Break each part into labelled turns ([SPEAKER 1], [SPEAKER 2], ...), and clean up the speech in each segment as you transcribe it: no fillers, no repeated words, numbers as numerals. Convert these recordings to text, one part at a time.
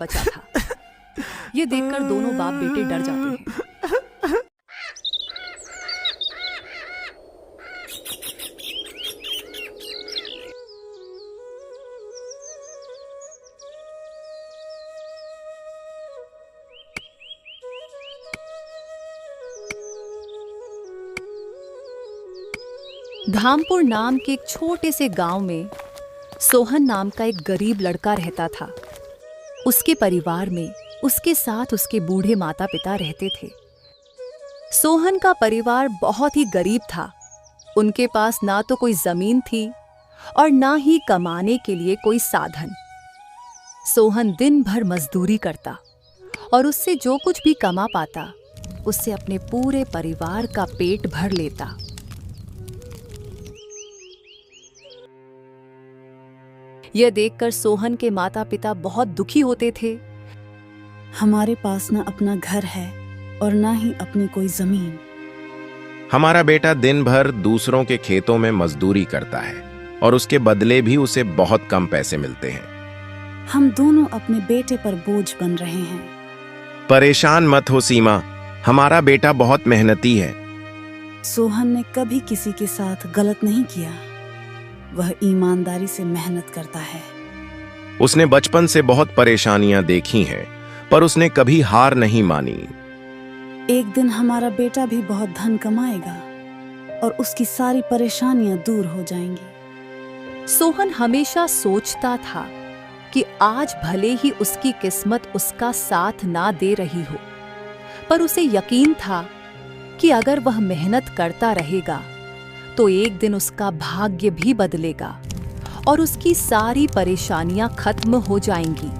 [SPEAKER 1] बचा था। ये देखकर दोनों बाप बेटे डर जाते हैं। धामपुर नाम के एक छोटे से गांव में सोहन नाम का एक गरीब लड़का रहता था। उसके परिवार में उसके साथ उसके बूढ़े माता पिता रहते थे। सोहन का परिवार बहुत ही गरीब था। उनके पास ना तो कोई जमीन थी और ना ही कमाने के लिए कोई साधन। सोहन दिन भर मजदूरी करता और उससे जो कुछ भी कमा पाता उससे अपने पूरे परिवार का पेट भर लेता। यह देखकर सोहन के माता पिता बहुत दुखी होते थे।
[SPEAKER 2] हमारे पास न अपना घर है और ना ही अपनी कोई जमीन।
[SPEAKER 3] हमारा बेटा दिन भर दूसरों के खेतों में मजदूरी करता है और उसके बदले भी उसे बहुत कम पैसे मिलते हैं।
[SPEAKER 2] हम दोनों अपने बेटे पर बोझ बन रहे हैं।
[SPEAKER 3] परेशान मत हो सीमा, हमारा बेटा बहुत मेहनती है।
[SPEAKER 2] सोहन ने कभी किसी के साथ गलत नहीं किया। वह ईमानदारी से मेहनत करता है।
[SPEAKER 3] उसने बचपन से बहुत परेशानियां देखी हैं, पर उसने कभी हार नहीं मानी।
[SPEAKER 2] एक दिन हमारा बेटा भी बहुत धन कमाएगा और उसकी सारी परेशानियां दूर हो जाएंगी।
[SPEAKER 1] सोहन हमेशा सोचता था कि आज भले ही उसकी किस्मत उसका साथ ना दे रही हो, पर उसे यकीन था कि अगर वह मेहनत करता रहेगा तो एक दिन उसका भाग्य भी बदलेगा और उसकी सारी परेशानियां खत्म हो जाएंगी।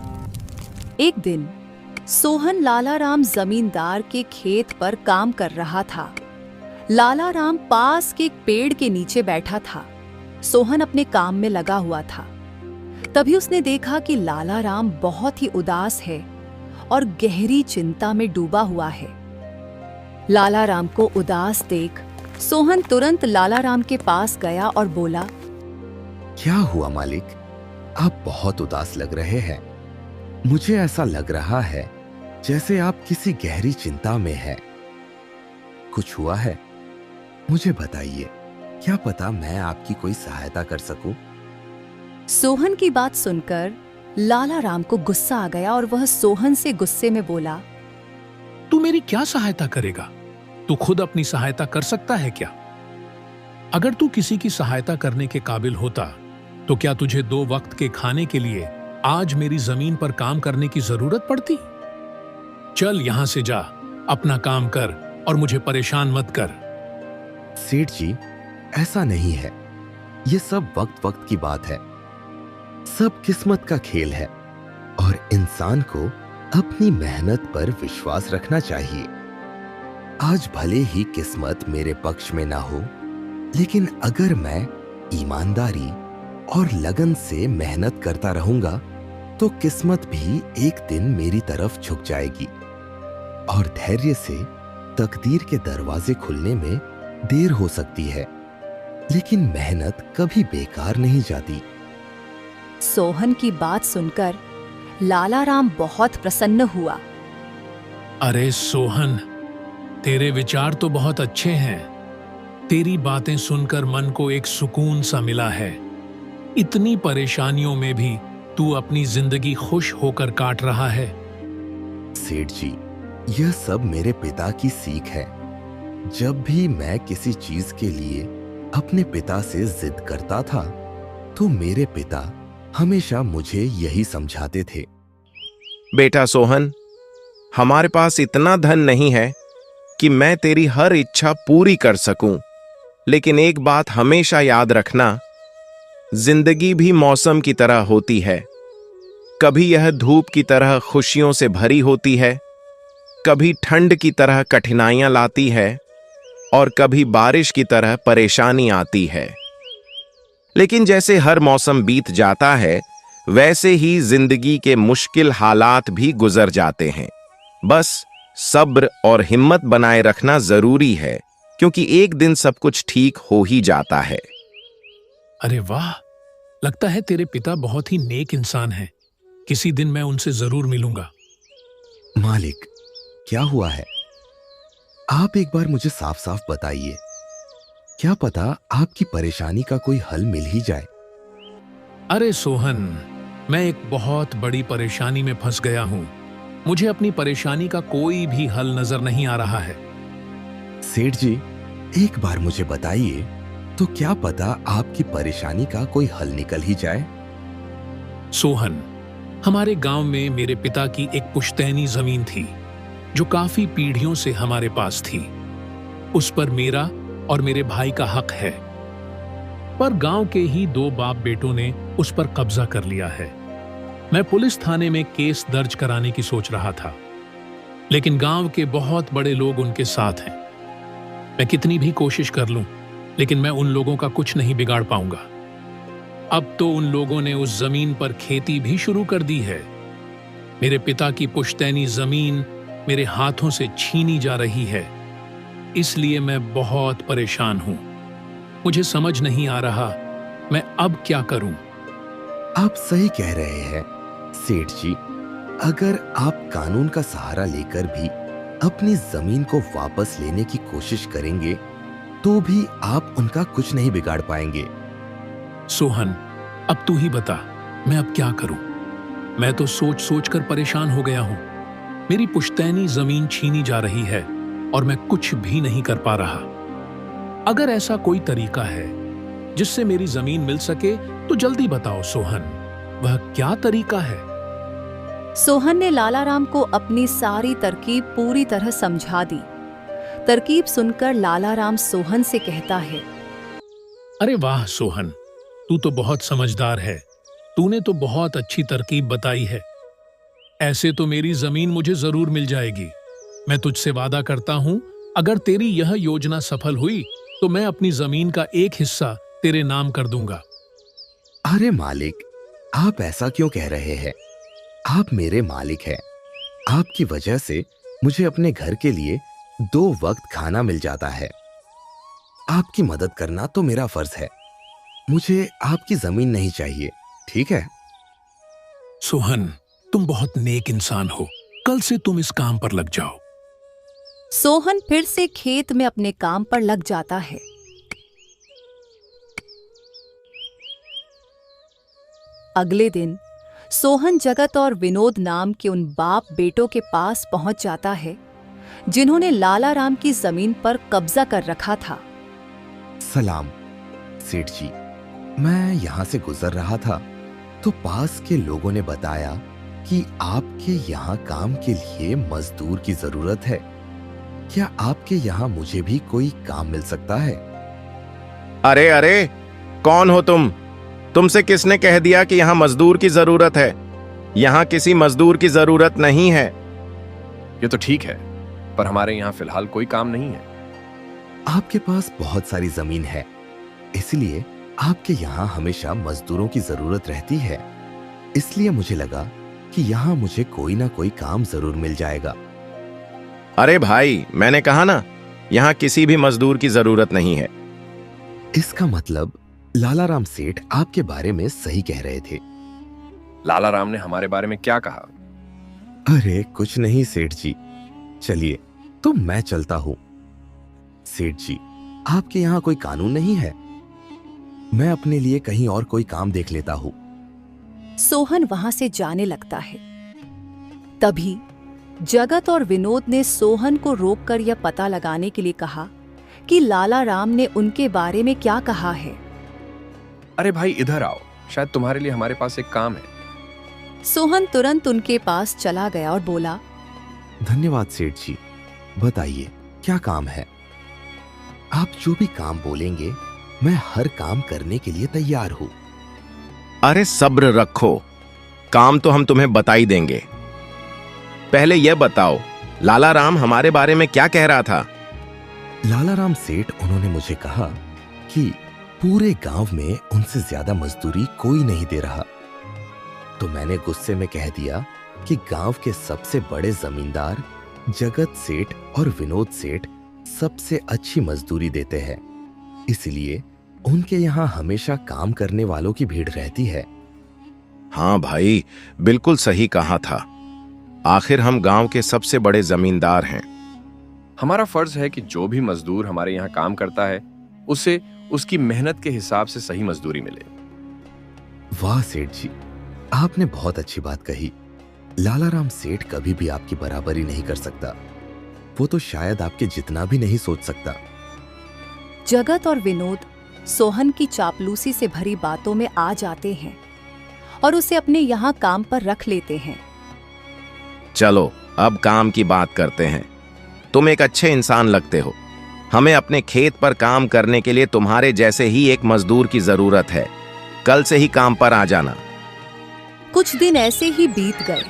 [SPEAKER 1] एक दिन सोहन लालाराम जमींदार के खेत पर काम कर रहा था। लालाराम पास के एक पेड़ के नीचे बैठा था। सोहन अपने काम में लगा हुआ था। तभी उसने देखा कि लालाराम बहुत ही उदास है और गहरी चिंता में डूबा हुआ है। लालाराम को उदास देख सोहन तुरंत लालाराम के पास गया और बोला,
[SPEAKER 4] क्या हुआ मालिक, आप बहुत उदास लग रहे हैं। मुझे ऐसा लग रहा है जैसे आप किसी गहरी चिंता में हैं। कुछ हुआ है? मुझे बताइए, क्या पता मैं आपकी कोई सहायता कर सकूं।
[SPEAKER 1] सोहन की बात सुनकर लालाराम को गुस्सा आ गया और वह सोहन से गुस्से में बोला,
[SPEAKER 5] तू मेरी क्या सहायता करेगा? तू खुद अपनी सहायता कर सकता है क्या? अगर तू किसी की सहायता करने के काबिल होता तो क्या तुझे 2 वक्त के खाने के लिए आज मेरी जमीन पर काम करने की जरूरत पड़ती? चल यहां से जा, अपना काम कर और मुझे परेशान मत कर।
[SPEAKER 4] सेठ जी, ऐसा नहीं है। ये सब वक्त वक्त की बात है। सब किस्मत का खेल है और इंसान को अपनी मेहनत पर विश्वास रखना चाहिए। आज भले ही किस्मत मेरे पक्ष में ना हो, लेकिन अगर मैं ईमानदारी और लगन से मेहनत करता रहूंगा तो किस्मत भी एक दिन मेरी तरफ झुक जाएगी और धैर्य से तकदीर के दरवाजे खुलने में देर हो सकती है, लेकिन मेहनत कभी बेकार नहीं जाती।
[SPEAKER 1] सोहन की बात सुनकर लालाराम बहुत प्रसन्न हुआ।
[SPEAKER 5] अरे सोहन, तेरे विचार तो बहुत अच्छे हैं। तेरी बातें सुनकर मन को एक सुकून सा मिला है। इतनी परेशानियों में भी तू अपनी जिंदगी खुश होकर काट रहा है।
[SPEAKER 4] सेठ जी, यह सब मेरे पिता की सीख है। जब भी मैं किसी चीज के लिए अपने पिता से जिद करता था तो मेरे पिता हमेशा मुझे यही समझाते थे।
[SPEAKER 3] बेटा सोहन, हमारे पास इतना धन नहीं है कि मैं तेरी हर इच्छा पूरी कर सकूं, लेकिन एक बात हमेशा याद रखना, जिंदगी भी मौसम की तरह होती है। कभी यह धूप की तरह खुशियों से भरी होती है, कभी ठंड की तरह कठिनाइयां लाती है और कभी बारिश की तरह परेशानी आती है। लेकिन जैसे हर मौसम बीत जाता है, वैसे ही जिंदगी के मुश्किल हालात भी गुजर जाते हैं। बस सब्र और हिम्मत बनाए रखना जरूरी है, क्योंकि एक दिन सब कुछ ठीक हो ही जाता है।
[SPEAKER 5] अरे वाह, लगता है तेरे पिता बहुत ही नेक इंसान हैं। किसी दिन मैं उनसे जरूर मिलूंगा।
[SPEAKER 4] मालिक, क्या हुआ है? आप एक बार मुझे साफ साफ बताइए। क्या पता आपकी परेशानी का कोई हल मिल ही जाए।
[SPEAKER 5] अरे सोहन, मैं एक बहुत बड़ी परेशानी में फंस गया हूं। मुझे अपनी परेशानी का कोई भी हल नजर नहीं आ रहा है।
[SPEAKER 4] सेठ जी, एक बार मुझे बताइए, तो क्या पता आपकी परेशानी का कोई हल निकल ही जाए।
[SPEAKER 5] सोहन, हमारे गांव में मेरे पिता की एक पुश्तैनी जमीन थी जो काफी पीढ़ियों से हमारे पास थी। उस पर मेरा और मेरे भाई का हक है, पर गांव के ही 2 बाप बेटों ने उस पर कब्जा कर लिया है। मैं पुलिस थाने में केस दर्ज कराने की सोच रहा था, लेकिन गांव के बहुत बड़े लोग उनके साथ हैं। मैं कितनी भी कोशिश कर लूं, लेकिन मैं उन लोगों का कुछ नहीं बिगाड़ पाऊंगा। अब तो उन लोगों ने उस जमीन पर खेती भी शुरू कर दी है। मेरे पिता की पुश्तैनी जमीन मेरे हाथों से छीनी जा रही है, इसलिए मैं बहुत परेशान हूं। मुझे समझ नहीं आ रहा मैं अब क्या करूं।
[SPEAKER 4] आप सही कह रहे हैं सेठ जी। अगर आप कानून का सहारा लेकर भी अपनी जमीन को वापस लेने की कोशिश करेंगे, तो भी आप उनका कुछ नहीं बिगाड़ पाएंगे।
[SPEAKER 5] सोहन, अब तू ही बता, मैं अब क्या करूं? मैं तो सोच सोच कर परेशान हो गया हूं। मेरी पुश्तैनी जमीन छीनी जा रही है और मैं कुछ भी नहीं कर पा रहा। अगर ऐसा कोई तरीका है जिससे मेरी जमीन मिल सके तो जल्दी बताओ सोहन, वह क्या तरीका है?
[SPEAKER 1] सोहन ने लालाराम को अपनी सारी तरकीब पूरी तरह समझा दी। तरकीब सुनकर लालाराम सोहन से कहता है,
[SPEAKER 5] अरे वाह सोहन, तू तो बहुत समझदार है। तूने तो बहुत अच्छी तरकीब बताई है। ऐसे तो मेरी जमीन मुझे जरूर मिल जाएगी। मैं तुझसे वादा करता हूं, अगर तेरी यह योजना सफल हुई तो मैं अपनी जमीन का एक हिस्सा तेरे नाम कर दूंगा।
[SPEAKER 4] अरे मालिक, आप ऐसा क्यों कह रहे हैं? आप मेरे मालिक हैं। आपकी वजह से मुझे अपने घर के लिए 2 वक्त खाना मिल जाता है। आपकी मदद करना तो मेरा फर्ज है। मुझे आपकी जमीन नहीं चाहिए, ठीक है?
[SPEAKER 5] सोहन, तुम बहुत नेक इंसान हो। कल से तुम इस काम पर लग जाओ।
[SPEAKER 1] सोहन फिर से खेत में अपने काम पर लग जाता है। अगले दिन सोहन जगत और विनोद नाम के उन बाप बेटों के पास पहुंच जाता है जिन्होंने लालाराम की जमीन पर कब्जा कर रखा था।
[SPEAKER 4] सलाम सेठ जी, मैं यहाँ से गुजर रहा था तो पास के लोगों ने बताया कि आपके यहाँ काम के लिए मजदूर की जरूरत है। क्या आपके यहाँ मुझे भी कोई काम मिल सकता है?
[SPEAKER 3] अरे अरे, कौन हो तुम? तुमसे किसने कह दिया कि यहाँ मजदूर की जरूरत है? यहाँ किसी मजदूर की जरूरत नहीं है।
[SPEAKER 6] ये तो ठीक है, पर हमारे यहाँ फिलहाल कोई काम नहीं है।
[SPEAKER 4] आपके पास बहुत सारी जमीन है, इसलिए आपके यहाँ हमेशा मजदूरों की जरूरत रहती है। इसलिए मुझे लगा कि यहाँ मुझे कोई ना कोई काम जरूर मिल जाएगा।
[SPEAKER 3] अरे भाई, मैंने कहा ना, यहाँ किसी भी मजदूर की जरूरत नहीं है।
[SPEAKER 4] इसका मतलब लालाराम सेठ आपके बारे में सही कह रहे थे।
[SPEAKER 6] लालाराम ने हमारे बारे में क्या कहा?
[SPEAKER 4] अरे कुछ नहीं सेठ जी, चलिए तो मैं चलता हूं। सेठ जी, आपके यहाँ कोई कानून नहीं है? मैं अपने लिए कहीं और कोई काम देख लेता हूं।
[SPEAKER 1] सोहन वहां से जाने लगता है। तभी जगत और विनोद ने सोहन को रोककर यह पता लगाने के लिए कहा कि लालाराम ने उनके बारे में क्या कहा है।
[SPEAKER 6] अरे भाई, इधर आओ, शायद तुम्हारे लिए हमारे पास एक काम है।
[SPEAKER 1] सोहन तुरंत उनके पास चला गया और बोला,
[SPEAKER 4] धन्यवाद सेठ जी, बताइए क्या काम है? आप जो भी काम बोलेंगे मैं हर काम करने के लिए तैयार हूं।
[SPEAKER 3] अरे सब्र रखो, काम तो हम तुम्हें बता ही देंगे। पहले यह बताओ, लालाराम हमारे बारे में क्या कह रहा था?
[SPEAKER 4] लालाराम सेठ, उन्होंने मुझे कहा कि पूरे गांव में उनसे ज्यादा मजदूरी कोई नहीं दे रहा। तो मैंने गुस्से में कह दिया कि गांव के सबसे बड़े जमींदार जगत सेठ और विनोद सेठ सबसे अच्छी मजदूरी देते हैं, इसलिए उनके यहाँ हमेशा काम करने वालों की भीड़ रहती है।
[SPEAKER 3] हाँ भाई, बिल्कुल सही कहा था। आखिर हम गांव के सबसे बड़े जमींदार हैं।
[SPEAKER 6] हमारा फर्ज है कि जो भी मजदूर हमारे यहाँ काम करता है उसे उसकी मेहनत के हिसाब से सही मजदूरी मिले।
[SPEAKER 4] वाह सेठ जी, आपने बहुत अच्छी बात कही। लालाराम सेठ कभी भी आपकी बराबरी नहीं कर सकता। वो तो शायद आपके जितना भी नहीं सोच सकता।
[SPEAKER 1] जगत और विनोद सोहन की चापलूसी से भरी बातों में आ जाते हैं और उसे अपने यहाँ काम पर रख लेते हैं।
[SPEAKER 3] चलो अब काम की बात करते हैं। तुम एक अच्छे इंसान लगते हो। हमें अपने खेत पर काम करने के लिए तुम्हारे जैसे ही एक मजदूर की जरूरत है। कल से ही काम पर आ जाना।
[SPEAKER 1] कुछ दिन ऐसे ही बीत गए।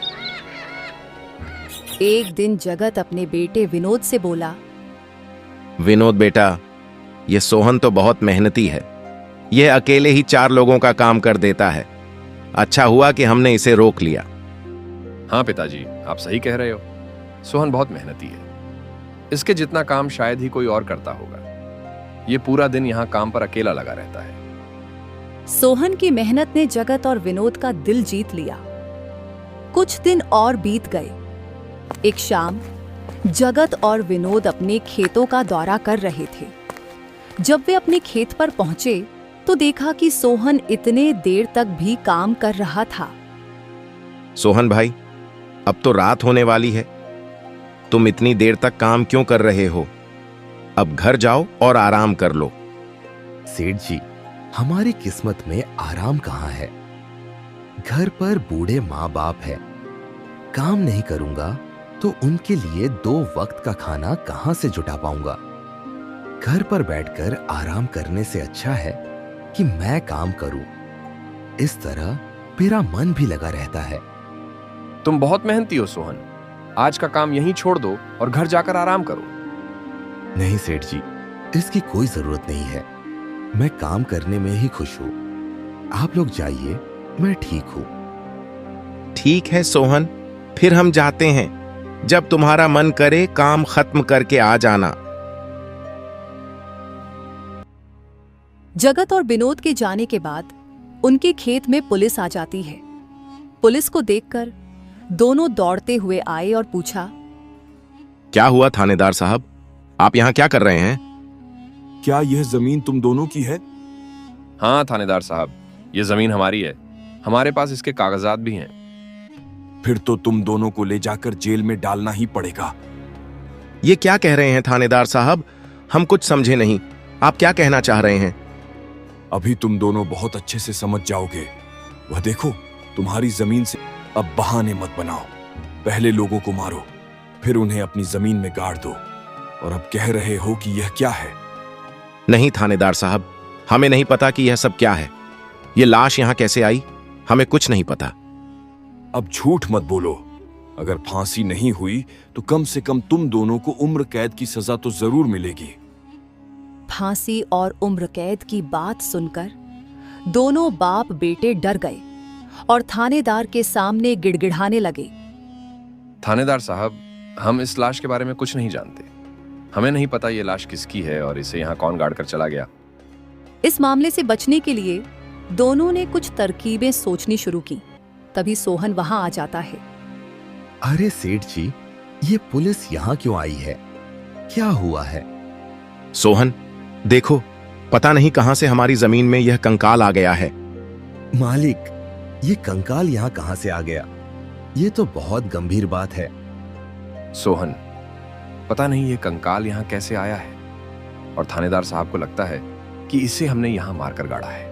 [SPEAKER 1] एक दिन जगत अपने बेटे विनोद से बोला,
[SPEAKER 3] विनोद बेटा, ये सोहन तो बहुत मेहनती है। यह अकेले ही 4 लोगों का काम कर देता है। अच्छा हुआ कि हमने इसे रोक लिया।
[SPEAKER 6] हाँ पिताजी, आप सही कह रहे हो। सोहन बहुत मेहनती है। इसके जितना काम शायद ही कोई और करता होगा। ये पूरा दिन यहाँ काम पर अकेला लगा रहता है।
[SPEAKER 1] सोहन की मेहनत ने जगत और विनोद का दिल जीत लिया। कुछ दिन और बीत गए। एक शाम जगत और विनोद अपने खेतों का दौरा कर रहे थे। जब वे अपने खेत पर पहुंचे तो देखा कि सोहन इतने देर तक भी काम कर रहा था।
[SPEAKER 3] सोहन भाई, अब तो रात होने वाली है। तुम इतनी देर तक काम क्यों कर रहे हो? अब घर जाओ और आराम कर लो।
[SPEAKER 4] सेठ जी, हमारी किस्मत में आराम कहाँ है? घर पर बूढ़े माँ बाप है। काम नहीं करूंगा तो उनके लिए 2 वक्त का खाना कहाँ से जुटा पाऊंगा? घर पर बैठकर आराम करने से अच्छा है कि मैं काम करूं। इस तरह मेरा मन भी लगा रहता है।
[SPEAKER 6] तुम बहुत मेहनती हो सोहन। आज का काम यहीं छोड़ दो और घर जाकर आराम करो।
[SPEAKER 4] नहीं सेठ जी, इसकी कोई जरूरत नहीं है। मैं काम करने में ही खुश हूं। आप लोग जाइए, मैं ठीक हूं।
[SPEAKER 3] ठीक है सोहन, फिर हम जाते हैं। जब तुम्हारा मन करे काम खत्म करके आ जाना।
[SPEAKER 1] जगत और विनोद के जाने के बाद उनके खेत में पुलिस आ जाती है। पुलिस को देखकर दोनों दौड़ते हुए आए और पूछा,
[SPEAKER 3] क्या हुआ थानेदार साहब? आप यहां क्या कर रहे हैं?
[SPEAKER 7] क्या यह जमीन तुम दोनों की है?
[SPEAKER 6] हाँ थानेदार साहब, ये जमीन हमारी है। हमारे पास इसके कागजात भी हैं।
[SPEAKER 7] फिर तो तुम दोनों को ले जाकर जेल में डालना ही पड़ेगा।
[SPEAKER 3] ये क्या कह रहे हैं थानेदार साहब? हम कुछ समझे नहीं। आप क्या कहना चाह रहे हैं?
[SPEAKER 7] अभी तुम दोनों बहुत अच्छे से समझ जाओगे। वह देखो, तुम्हारी जमीन से। अब बहाने मत बनाओ। पहले लोगों को मारो, फिर उन्हें अपनी जमीन में गाड़ दो। और अब कह रहे हो कि यह क्या है?
[SPEAKER 3] नहीं थानेदार साहब, हमें नहीं पता कि यह सब क्या है। ये लाश यहां कैसे आई, हमें कुछ नहीं पता।
[SPEAKER 7] अब झूठ मत बोलो। अगर फांसी नहीं हुई तो कम से कम तुम दोनों को उम्र कैद की सजा तो जरूर मिलेगी।
[SPEAKER 1] फांसी और उम्र कैद की बात सुनकर दोनों बाप बेटे डर गए और थानेदार के सामने गिड़गिड़ाने लगे।
[SPEAKER 6] थानेदार साहब, हम इस लाश के बारे में कुछ नहीं जानते। हमें नहीं पता ये लाश किसकी है और इसे यहाँ कौन गाड़ कर चला गया।
[SPEAKER 1] इस मामले से बचने के लिए दोनों ने कुछ तरकीबें सोचनी शुरू की। तभी सोहन वहां आ जाता है।
[SPEAKER 4] अरे सेठ जी, ये पुलिस यहाँ क्यों आई है? क्या हुआ है?
[SPEAKER 3] सोहन देखो, पता नहीं कहां से हमारी जमीन में यह कंकाल आ गया है।
[SPEAKER 4] मालिक, ये कंकाल यहाँ कहाँ से आ गया? ये तो बहुत गंभीर बात है।
[SPEAKER 6] सोहन, पता नहीं ये कंकाल यहाँ कैसे आया है। और थानेदार साहब को लगता है कि इसे हमने यहाँ मारकर गाड़ा है।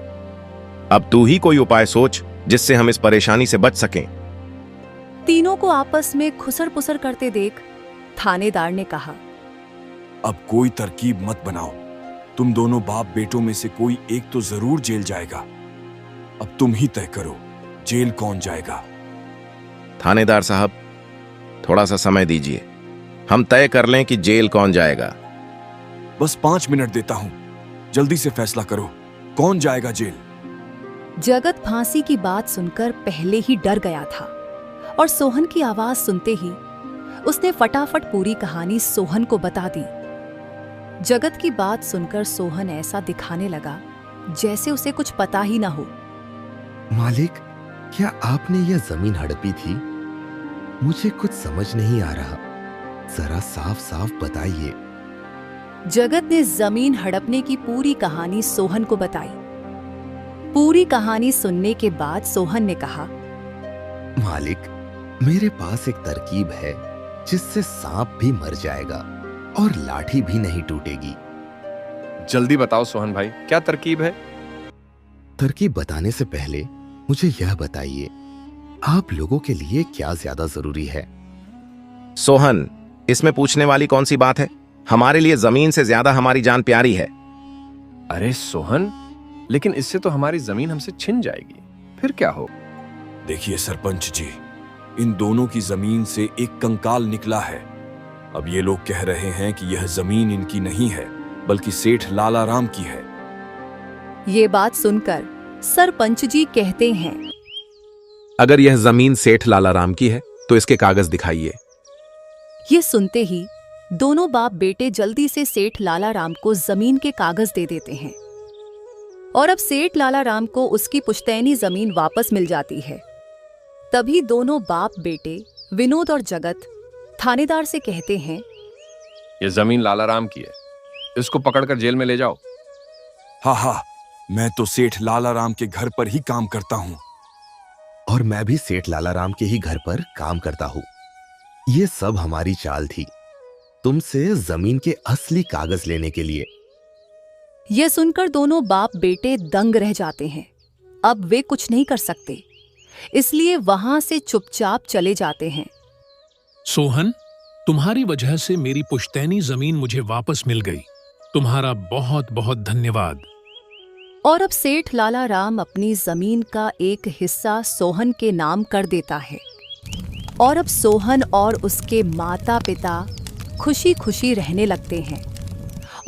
[SPEAKER 3] अब तू ही कोई उपाय सोच जिससे हम इस परेशानी से बच सकें।
[SPEAKER 1] तीनों को आपस में खुसर पुसर करते देख थानेदार ने कहा,
[SPEAKER 7] अब कोई तरकीब मत बनाओ। तुम दोनों बाप बेटों में से कोई एक तो जरूर जेल जाएगा। अब तुम ही तय करो, जेल कौन जाएगा?
[SPEAKER 3] थानेदार साहब, थोड़ा सा समय दीजिए। हम तय कर लें कि जेल कौन जाएगा।
[SPEAKER 7] बस 5 मिनट देता हूं, जल्दी से फैसला करो, कौन जाएगा जेल?
[SPEAKER 1] जगत फांसी की बात सुनकर पहले ही डर गया था और सोहन की आवाज सुनते ही उसने फटाफट पूरी कहानी सोहन को बता दी। जगत की बात सुनकर सोहन ऐसा दिखाने लगा जैसे उसे कुछ पता ही ना हो।
[SPEAKER 4] मालिक, क्या आपने यह जमीन हड़पी थी? मुझे कुछ समझ नहीं आ रहा, जरा साफ साफ बताइए।
[SPEAKER 1] जगत ने जमीन हड़पने की पूरी कहानी सोहन को बताई। पूरी कहानी सुनने के बाद सोहन ने कहा,
[SPEAKER 4] मालिक, मेरे पास एक तरकीब है जिससे सांप भी मर जाएगा और लाठी भी नहीं टूटेगी।
[SPEAKER 6] जल्दी बताओ सोहन भाई, क्या तरकीब है?
[SPEAKER 4] तरकीब बताने से पहले मुझे यह बताइए, आप लोगों के लिए क्या ज्यादा जरूरी है?
[SPEAKER 3] सोहन, इसमें पूछने वाली कौन सी बात है? हमारे लिए जमीन से ज्यादा हमारी जान प्यारी है।
[SPEAKER 6] अरे सोहन, लेकिन इससे तो हमारी जमीन हमसे छिन जाएगी, फिर क्या हो?
[SPEAKER 7] देखिए सरपंच जी, इन दोनों की जमीन से एक कंकाल निकला है। अब ये लोग कह रहे हैं कि यह जमीन इनकी नहीं है, बल्कि सेठ लाला राम की है।
[SPEAKER 1] ये बात सुनकर सरपंच जी कहते हैं,
[SPEAKER 3] अगर यह जमीन सेठ लाला राम की है तो इसके कागज दिखाइए।
[SPEAKER 1] ये सुनते ही दोनों बाप बेटे जल्दी से सेठ लाला राम को जमीन के कागज दे देते हैं और अब सेठ लाला राम को उसकी पुश्तैनी जमीन वापस मिल जाती है। तभी दोनों बाप बेटे विनोद और जगत थानेदार से कहते हैं,
[SPEAKER 6] ये जमीन लाला राम की है, इसको पकड़कर जेल में ले जाओ।
[SPEAKER 7] हाँ, मैं तो सेठ लाला राम के घर पर ही काम करता हूँ।
[SPEAKER 4] और मैं भी सेठ लाला राम के ही घर पर काम करता हूँ। ये सब हमारी चाल थी, तुमसे जमीन के असली कागज लेने के लिए।
[SPEAKER 1] यह सुनकर दोनों बाप बेटे दंग रह जाते हैं। अब वे कुछ नहीं कर सकते, इसलिए वहां से चुपचाप चले जाते हैं।
[SPEAKER 5] सोहन, तुम्हारी वजह से मेरी पुश्तैनी जमीन मुझे वापस मिल गई। तुम्हारा बहुत बहुत धन्यवाद।
[SPEAKER 1] और अब सेठ लाला राम अपनी जमीन का एक हिस्सा सोहन के नाम कर देता है और अब सोहन और उसके माता पिता खुशी खुशी रहने लगते हैं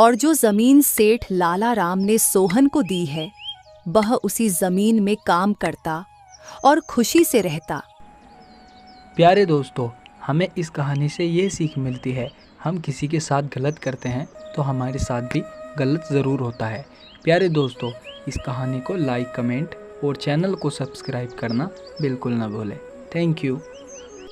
[SPEAKER 1] और जो जमीन सेठ लाला राम ने सोहन को दी है, वह उसी जमीन में काम करता और खुशी से रहता।
[SPEAKER 8] प्यारे दोस्तों, हमें इस कहानी से ये सीख मिलती है, हम किसी के साथ गलत करते हैं तो हमारे साथ भी गलत ज़रूर होता है। प्यारे दोस्तों, इस कहानी को लाइक, कमेंट और चैनल को सब्सक्राइब करना बिल्कुल ना भूलें। Thank you.